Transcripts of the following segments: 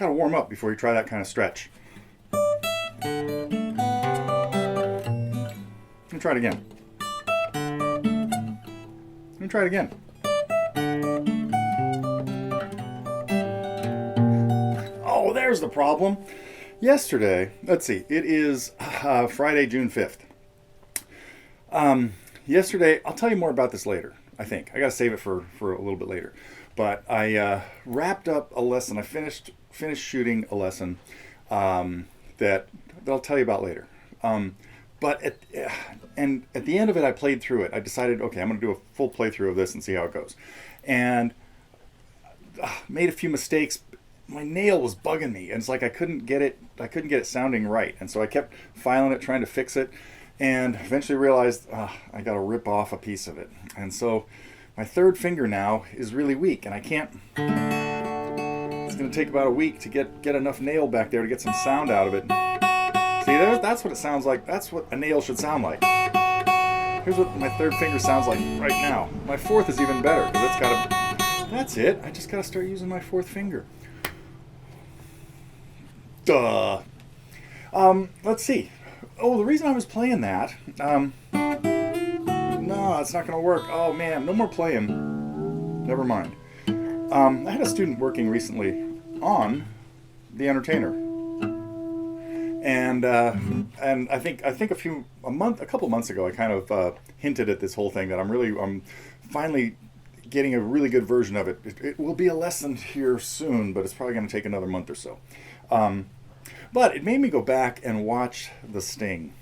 Gotta warm up before you try that kind of stretch. Let me try it again. Let me try it again. Oh, there's the problem. Yesterday, let's see, it is Friday, June 5th. Yesterday, I'll tell you more about this later, I think. I gotta save it for a little bit later. But I wrapped up a lesson. I finished shooting a lesson that I'll tell you about later. But at the end of it, I played through it. I decided, okay, I'm going to do a full playthrough of this and see how it goes. And made a few mistakes. My nail was bugging me, and it's like I couldn't get it sounding right. And so I kept filing it, trying to fix it, and eventually realized I got to rip off a piece of it. And so my third finger now is really weak, and I can't. It's going to take about a week to get enough nail back there to get some sound out of it. See, that's what it sounds like. That's what a nail should sound like. Here's what my third finger sounds like right now. My fourth is even better because it's got a. That's it. I just got to start using my fourth finger. Duh. Let's see. Oh, the reason I was playing that. No, it's not going to work. Oh man, no more playing. Never mind. I had a student working recently on The Entertainer. And I think a couple months ago, I kind of hinted at this whole thing that I'm finally getting a really good version of it. It will be a lesson here soon, but it's probably going to take another month or so. But it made me go back and watch The Sting.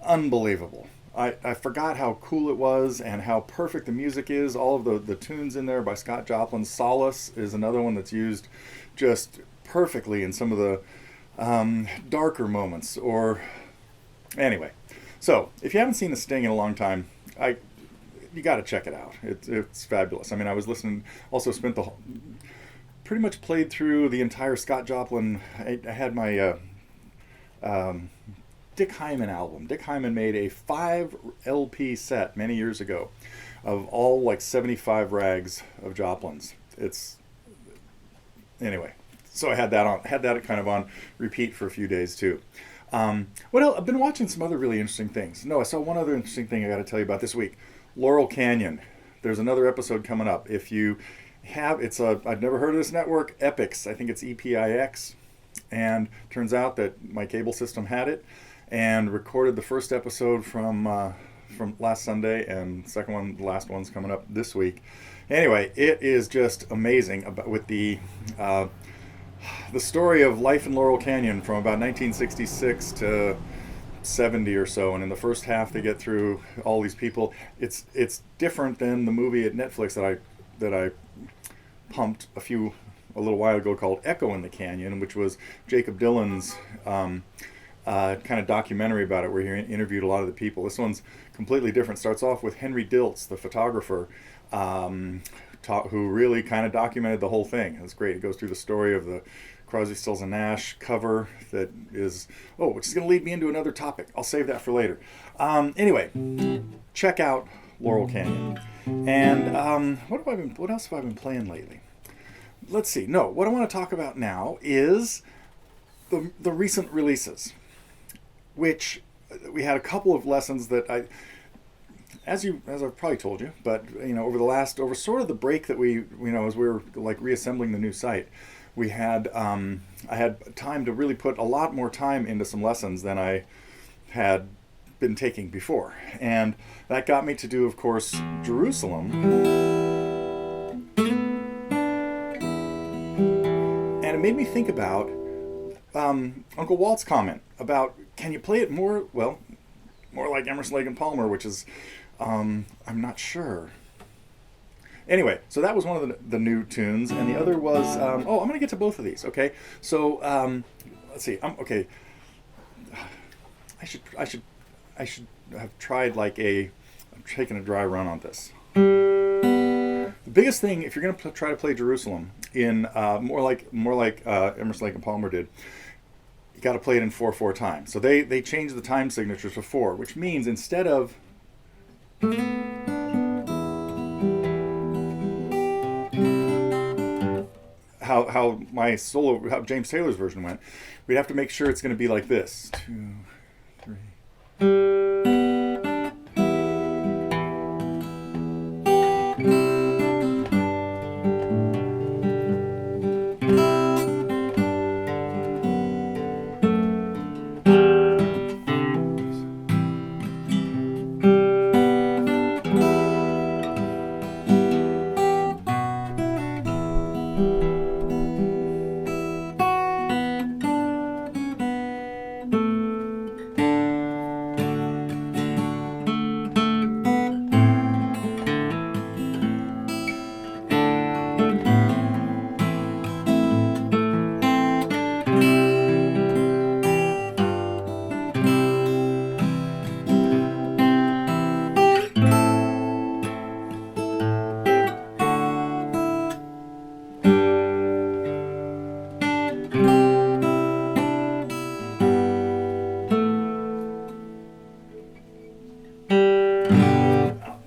Unbelievable. I forgot how cool it was and how perfect the music is. All of the tunes in there by Scott Joplin. Solace is another one that's used just perfectly in some of the darker moments. Or anyway, so if you haven't seen The Sting in a long time, you got to check it out. It's fabulous. I mean, I was listening. Also spent pretty much played through the entire Scott Joplin. I had my Dick Hyman album. Dick Hyman made a 5 LP set many years ago of all like 75 rags of Joplin's. Anyway. So I had that kind of on repeat for a few days too. What else? I've been watching some other really interesting things. No, I saw one other interesting thing I got to tell you about this week. Laurel Canyon. There's another episode coming up. If you I've never heard of this network, EPIX. I think it's EPIX. And turns out that my cable system had it and recorded the first episode from last Sunday, and the last one's coming up this week. Anyway, it is just amazing with the story of life in Laurel Canyon from about 1966 to 70 or so, and in the first half they get through all these people. It's different than the movie at Netflix that I pumped a little while ago called Echo in the Canyon, which was Jacob Dylan's kind of documentary about it, where he interviewed a lot of the people. This one's completely different. Starts off with Henry Diltz, the photographer, who really kind of documented the whole thing. It's great. It goes through the story of the Crosby, Stills and Nash cover which is going to lead me into another topic. I'll save that for later. Anyway, check out Laurel Canyon. And what else have I been playing lately? Let's see. No, what I want to talk about now is the recent releases, which we had a couple of lessons that as I've probably told you, but over sort of the break that we as we were like reassembling the new site, we had I had time to really put a lot more time into some lessons than I had been taking before, and that got me to do, of course, Jerusalem, and it made me think about Uncle Walt's comment about, can you play it more like Emerson, Lake and Palmer, which is I'm not sure. Anyway, so that was one of the new tunes, and the other was I'm going to get to both of these. Okay, so let's see. Okay, I should have tried I'm taking a dry run on this. The biggest thing, if you're going to try to play Jerusalem in more like Emerson, Lake and Palmer did, you got to play it in 4/4 time. So they changed the time signatures to 4, which means instead of how my solo, how James Taylor's version went, we'd have to make sure it's going to be like this. 2, 3.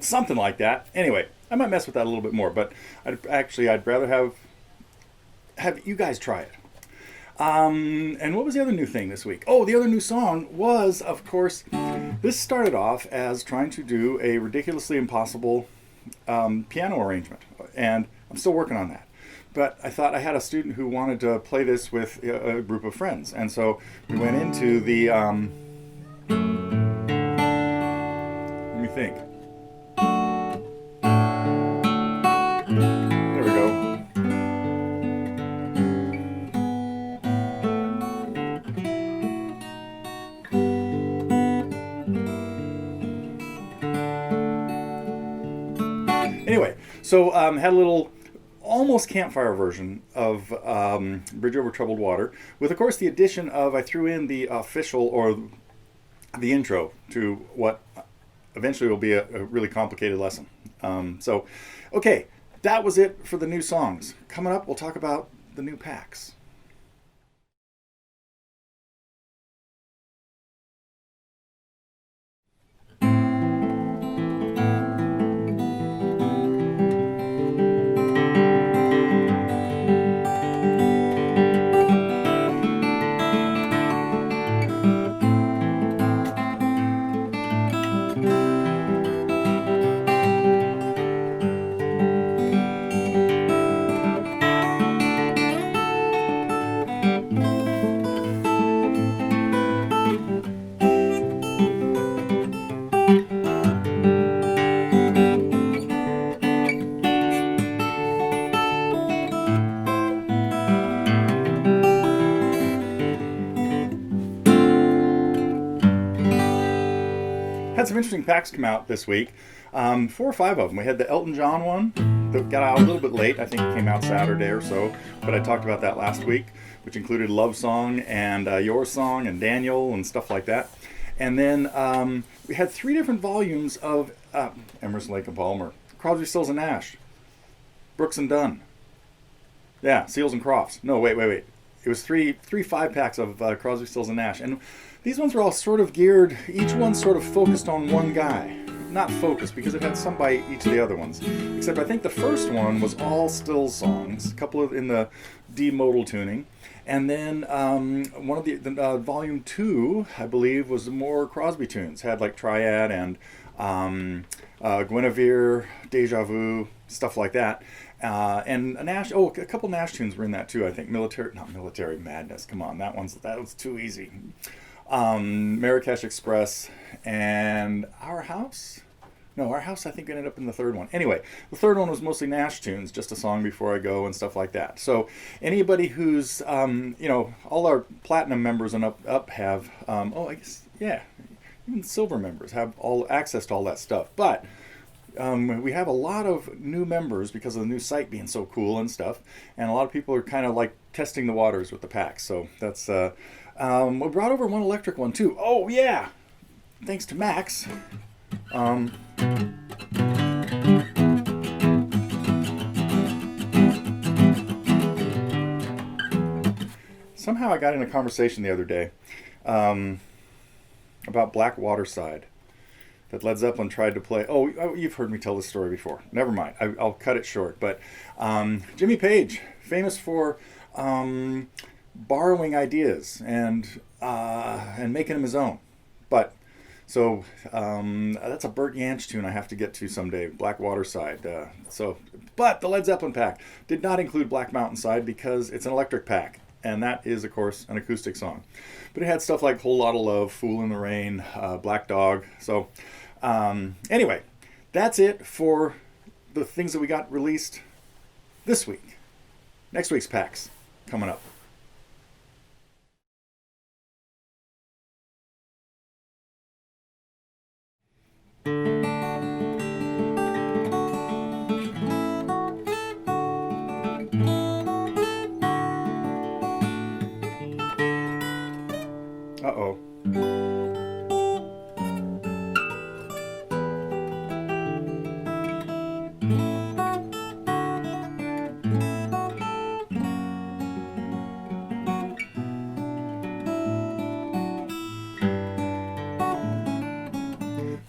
Something like that. Anyway, I might mess with that a little bit more, but I'd rather have you guys try it. And what was the other new thing this week? Oh, the other new song was, of course, this started off as trying to do a ridiculously impossible piano arrangement, and I'm still working on that. But I thought I had a student who wanted to play this with a group of friends, and so we went into the. Let me think. There we go. Anyway, so had a little almost campfire version of Bridge Over Troubled Water, with of course the addition of, I threw in the official, or the intro to what eventually will be a really complicated lesson. So, okay, that was it for the new songs. Coming up, we'll talk about the new packs. Had some interesting packs come out this week. 4 or 5 of them. We had the Elton John one that got out a little bit late. I think it came out Saturday or so, but I talked about that last week, which included Love Song and Your Song and Daniel and stuff like that. And then we had 3 different volumes of Emerson, Lake and Palmer, Crosby, Stills and Nash, Brooks and Dunn. Yeah, Seals and Crofts. No, wait. It was three 5-packs of Crosby, Stills and Nash. And these ones were all sort of geared, each one sort of focused on one guy. Not focused, because it had some by each of the other ones. Except I think the first one was all Stills songs, a couple of in the D modal tuning. And then one of the volume 2, I believe, was more Crosby tunes. Had like Triad and Guinevere, Deja Vu, stuff like that. And a Nash, a couple Nash tunes were in that too, I think. Not Military Madness, come on, that was too easy. Marrakesh Express and Our House? No, Our House I think ended up in the third one. Anyway, the third one was mostly Nash tunes, Just a Song Before I Go and stuff like that. So anybody who's, all our platinum members and up have, even silver members have all access to all that stuff. But we have a lot of new members because of the new site being so cool and stuff, and a lot of people are kind of like testing the waters with the packs. So that's we brought over one electric one too. Oh yeah, thanks to Max. Somehow I got in a conversation the other day about Black Waterside. that Led Zeppelin tried to play. Oh, you've heard me tell this story before. Never mind. I'll cut it short. But Jimmy Page, famous for borrowing ideas and making them his own. But so that's a Burt Jansch tune I have to get to someday, Blackwater Side. But the Led Zeppelin pack did not include Black Mountain Side because it's an electric pack, and that is, of course, an acoustic song. But it had stuff like Whole Lotta Love, Fool in the Rain, Black Dog. So anyway, that's it for the things that we got released this week. Next week's packs coming up. Uh-oh.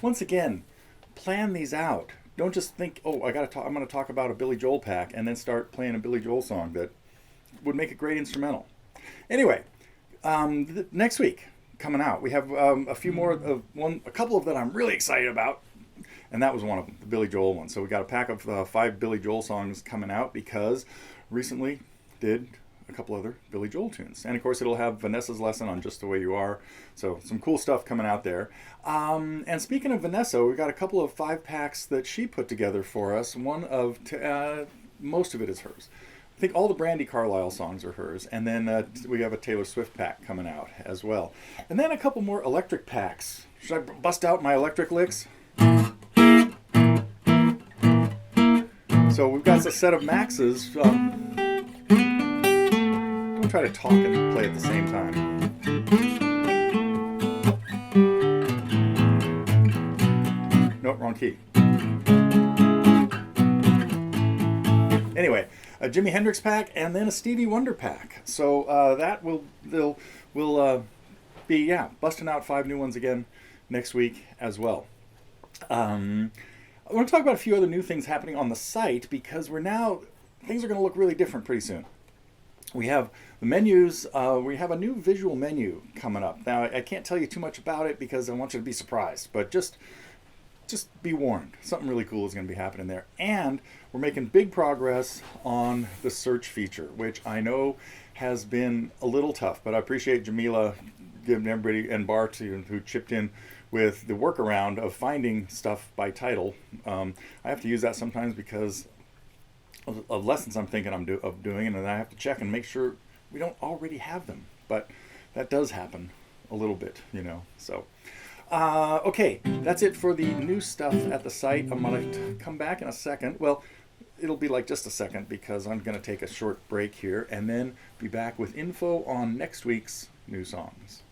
Once again, plan these out. Don't just think, oh, I'm going to talk about a Billy Joel pack and then start playing a Billy Joel song that would make a great instrumental. Anyway, next week coming out, we have a couple of that I'm really excited about, and that was one of them, the Billy Joel one. So we got a pack of 5 Billy Joel songs coming out because recently did a couple other Billy Joel tunes, and of course it'll have Vanessa's lesson on Just the Way You Are. So some cool stuff coming out there. And speaking of Vanessa, we got a couple of 5 packs that she put together for us. Most of it is hers. I think all the Brandi Carlile songs are hers. And then we have a Taylor Swift pack coming out as well. And then a couple more electric packs. Should I bust out my electric licks? So we've got a set of Maxes. Don't try to talk and play at the same time. Nope, wrong key. Anyway, a Jimi Hendrix pack and then a Stevie Wonder pack. So that will be busting out 5 new ones again next week as well. I want to talk about a few other new things happening on the site because things are going to look really different pretty soon. We have the menus. We have a new visual menu coming up. Now, I can't tell you too much about it because I want you to be surprised, but just be warned. Something really cool is going to be happening there. And we're making big progress on the search feature, which I know has been a little tough, but I appreciate Jamila giving everybody and Bart who chipped in with the workaround of finding stuff by title. I have to use that sometimes because of lessons I'm thinking of doing, and then I have to check and make sure we don't already have them. But that does happen a little bit, So, okay, that's it for the new stuff at the site. I'm going to come back in a second. Well, it'll be like just a second because I'm going to take a short break here and then be back with info on next week's new songs.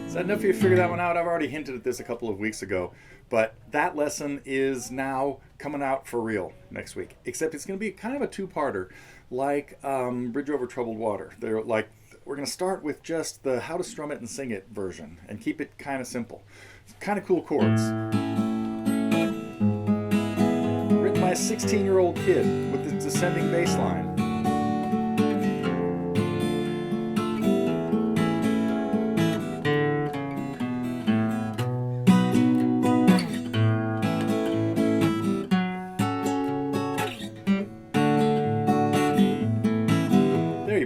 Is that enough for you to figure that one out? I've already hinted at this a couple of weeks ago, but that lesson is now coming out for real next week. Except it's going to be kind of a 2-parter, like Bridge Over Troubled Water. We're going to start with just the how to strum it and sing it version and keep it kind of simple. It's kind of cool chords. Written by a 16-year-old kid with the descending bass line.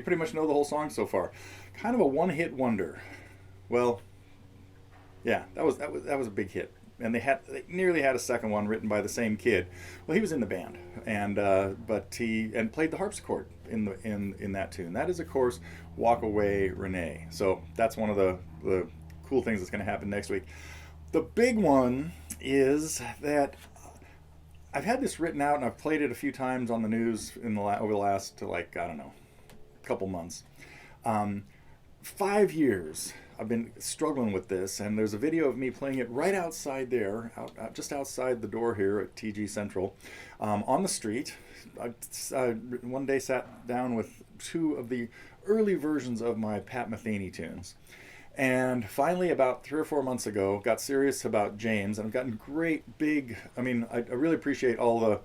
Pretty much know the whole song so far. Kind of a one-hit wonder. Well, yeah, that was a big hit, and they nearly had a second one written by the same kid. Well, he was in the band, and but he played the harpsichord in that tune. That is, of course, "Walk Away, Renee." So that's one of the cool things that's going to happen next week. The big one is that I've had this written out, and I've played it a few times on the news over the last couple months. 5 years I've been struggling with this, and there's a video of me playing it right outside there, just outside the door here at TG Central, on the street. I one day sat down with 2 of the early versions of my Pat Metheny tunes. And finally, about 3 or 4 months ago, got serious about James, and I've gotten great big, I mean, I really appreciate all the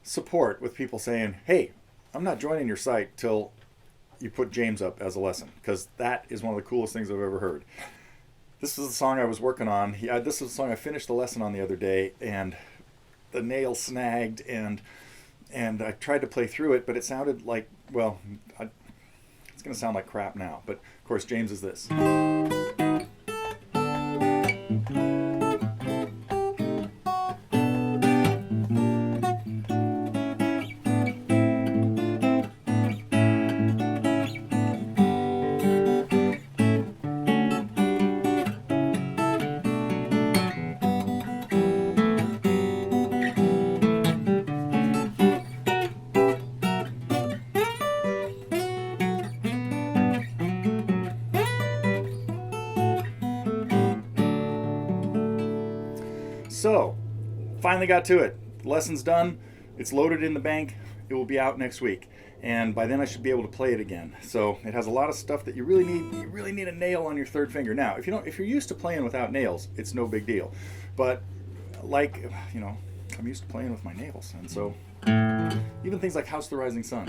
support with people saying, hey, I'm not joining your site till you put James up as a lesson, because that is one of the coolest things I've ever heard. This is the song I was working on. This is the song I finished the lesson on the other day, and the nail snagged, and I tried to play through it, but it sounded like, well, it's going to sound like crap now. But of course, James is this. So, finally got to it. The lesson's done. It's loaded in the bank. It will be out next week. And by then I should be able to play it again. So it has a lot of stuff that you really need. You really need a nail on your 3rd finger. Now, if you're used to playing without nails, it's no big deal. But like, I'm used to playing with my nails. And so even things like House the Rising Sun.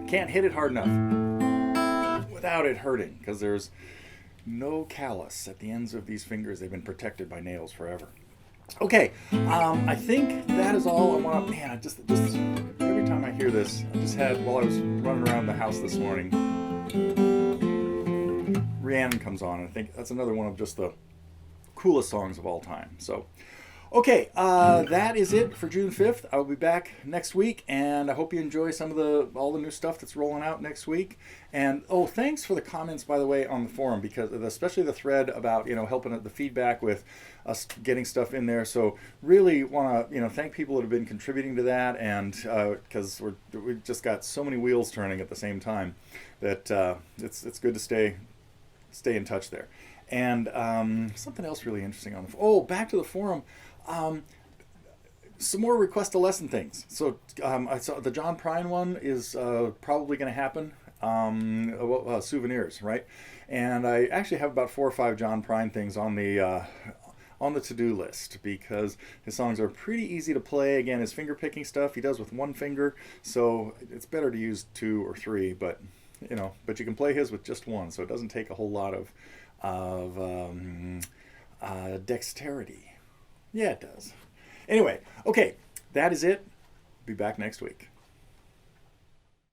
Can't hit it hard enough without it hurting, because there's no callus at the ends of these fingers. They've been protected by nails forever. Okay, I think that is all I want. Man, I just every time I hear this, I just had, while I was running around the house this morning, Rhiannon comes on, and I think that's another one of just the coolest songs of all time. So, okay, that is it for June 5th. I'll be back next week, and I hope you enjoy all the new stuff that's rolling out next week. And thanks for the comments, by the way, on the forum, because especially the thread about helping the feedback with us getting stuff in there. So really want to thank people that have been contributing to that, and because we've just got so many wheels turning at the same time that it's good to stay in touch there. And something else really interesting on the back to the forum. Some more request a lesson things. So I saw the John Prine one is probably going to happen. Souvenirs, right? And I actually have about 4 or 5 John Prine things on the to-do list, because his songs are pretty easy to play. Again, his finger picking stuff he does with 1 finger, so it's better to use 2 or 3. But but you can play his with just 1, so it doesn't take a whole lot of dexterity. Yeah, it does. Anyway, okay, that is it. Be back next week.